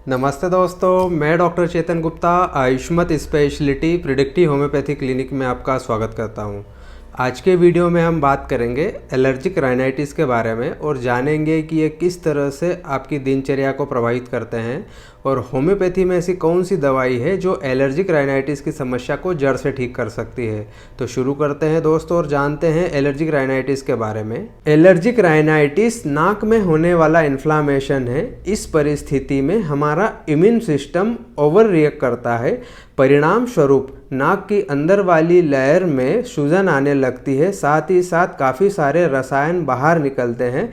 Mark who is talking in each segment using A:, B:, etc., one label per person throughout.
A: नमस्ते दोस्तों, मैं doctor Chetan Gupta Ayushmat speciality predictive homoeopathy clinic में आपका स्वागत करता हूं। आज के वीडियो में हम बात करेंगे एलर्जिक राइनाइटिस के बारे में और जानेंगे कि ये किस तरह से आपकी दिनचर्या को प्रभावित करते हैं और होम्योपैथी में ऐसी कौन सी दवाई है जो एलर्जिक राइनाइटिस की समस्या को जड़ से ठीक कर सकती है। तो शुरू करते हैं दोस्तों और जानते हैं एलर्जिक राइनाइटिस के बारे में। एलर्जिक राइनाइटिस नाक में होने वाला इन्फ्लामेशन है। इस परिस्थिति में हमारा इम्यून सिस्टम ओवर रिएक्ट करता है। परिणाम स्वरूप नाक की अंदर वाली लेयर में सूजन आने लगती है, साथ ही साथ काफ़ी सारे रसायन बाहर निकलते हैं।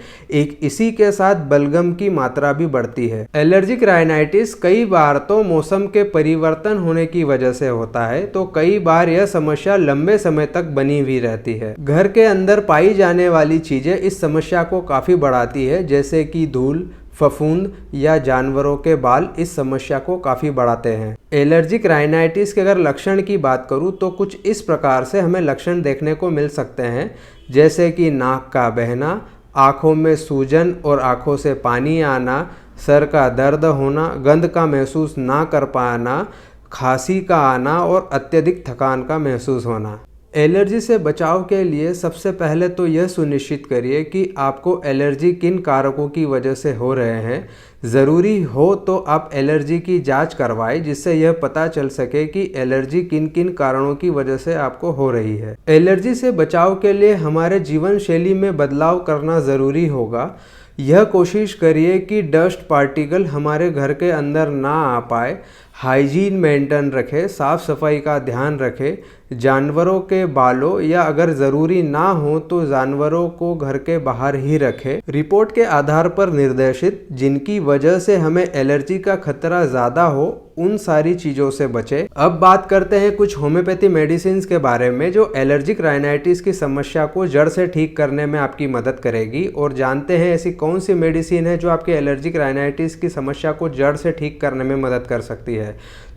A: इसी के साथ बलगम की मात्रा भी बढ़ती है। एलर्जिक राइनाइटिस कई बार तो मौसम के परिवर्तन होने की वजह से होता है, तो कई बार यह समस्या लंबे समय तक बनी हुई रहती है। घर के अंदर पाई जाने वाली चीज़ें इस समस्या को काफ़ी बढ़ाती है, जैसे कि धूल, फफूंद या जानवरों के बाल इस समस्या को काफ़ी बढ़ाते हैं। एलर्जिक राइनाइटिस के अगर लक्षण की बात करूँ तो कुछ इस प्रकार से हमें लक्षण देखने को मिल सकते हैं, जैसे कि नाक का बहना, आँखों में सूजन और आँखों से पानी आना, सर का दर्द होना, गंध का महसूस ना कर पाना, खांसी का आना और अत्यधिक थकान का महसूस होना। एलर्जी से बचाव के लिए सबसे पहले तो यह सुनिश्चित करिए कि आपको एलर्जी किन कारकों की वजह से हो रहे हैं। ज़रूरी हो तो आप एलर्जी की जांच करवाएं, जिससे यह पता चल सके कि एलर्जी किन किन कारणों की वजह से आपको हो रही है। एलर्जी से बचाव के लिए हमारे जीवन शैली में बदलाव करना ज़रूरी होगा। यह कोशिश करिए कि डस्ट पार्टिकल हमारे घर के अंदर ना आ पाए। हाइजीन मेंटेन रखें, साफ़ सफाई का ध्यान रखें। जानवरों के बालों या अगर ज़रूरी ना हो तो जानवरों को घर के बाहर ही रखें। रिपोर्ट के आधार पर निर्देशित जिनकी वजह से हमें एलर्जी का खतरा ज़्यादा हो, उन सारी चीज़ों से बचें। अब बात करते हैं कुछ होम्योपैथी मेडिसिन के बारे में जो एलर्जिक राइनाइटिस की समस्या को जड़ से ठीक करने में आपकी मदद करेगी, और जानते हैं ऐसी कौन सी मेडिसिन है जो आपके एलर्जिक राइनाइटिस की समस्या को जड़ से ठीक करने में मदद कर सकती है।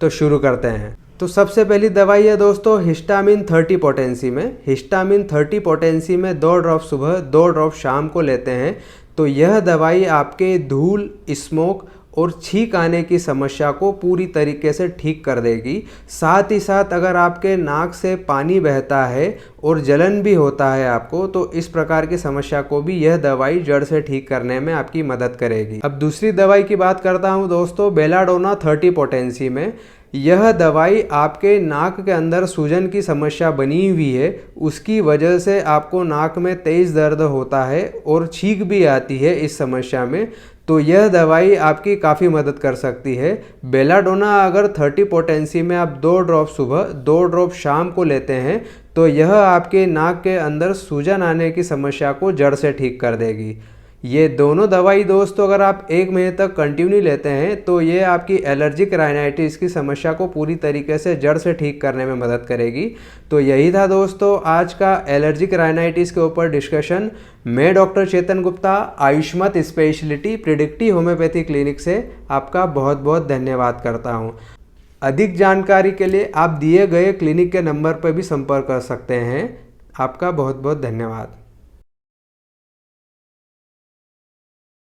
A: तो शुरू करते हैं। तो सबसे पहली दवाई है दोस्तों हिस्टामिन 30 पोटेंसी में। हिस्टामिन 30 पोटेंसी में 2 ड्रॉप सुबह 2 ड्रॉप शाम को लेते हैं तो यह दवाई आपके धूल, स्मोक और छींक आने की समस्या को पूरी तरीके से ठीक कर देगी। साथ ही साथ अगर आपके नाक से पानी बहता है और जलन भी होता है आपको, तो इस प्रकार की समस्या को भी यह दवाई जड़ से ठीक करने में आपकी मदद करेगी। अब दूसरी दवाई की बात करता हूँ दोस्तों बेलाडोना 30 पोटेंसी में। यह दवाई आपके नाक के अंदर सूजन की समस्या बनी हुई है, उसकी वजह से आपको नाक में तेज़ दर्द होता है और छींक भी आती है इस समस्या में, तो यह दवाई आपकी काफ़ी मदद कर सकती है। बेलाडोना अगर 30 पोटेंसी में आप 2 ड्रॉप सुबह 2 ड्रॉप शाम को लेते हैं तो यह आपके नाक के अंदर सूजन आने की समस्या को जड़ से ठीक कर देगी। ये दोनों दवाई दोस्तों अगर आप 1 महीने तक कंटिन्यू लेते हैं तो ये आपकी एलर्जिक राइनाइटिस की समस्या को पूरी तरीके से जड़ से ठीक करने में मदद करेगी। तो यही था दोस्तों आज का एलर्जिक राइनाइटिस के ऊपर डिस्कशन। मैं doctor Chetan Gupta Ayushmat speciality predictive homoeopathy clinic से आपका बहुत बहुत धन्यवाद करता हूँ। अधिक जानकारी के लिए आप दिए गए क्लिनिक के नंबर पर भी संपर्क कर सकते हैं। आपका बहुत बहुत धन्यवाद।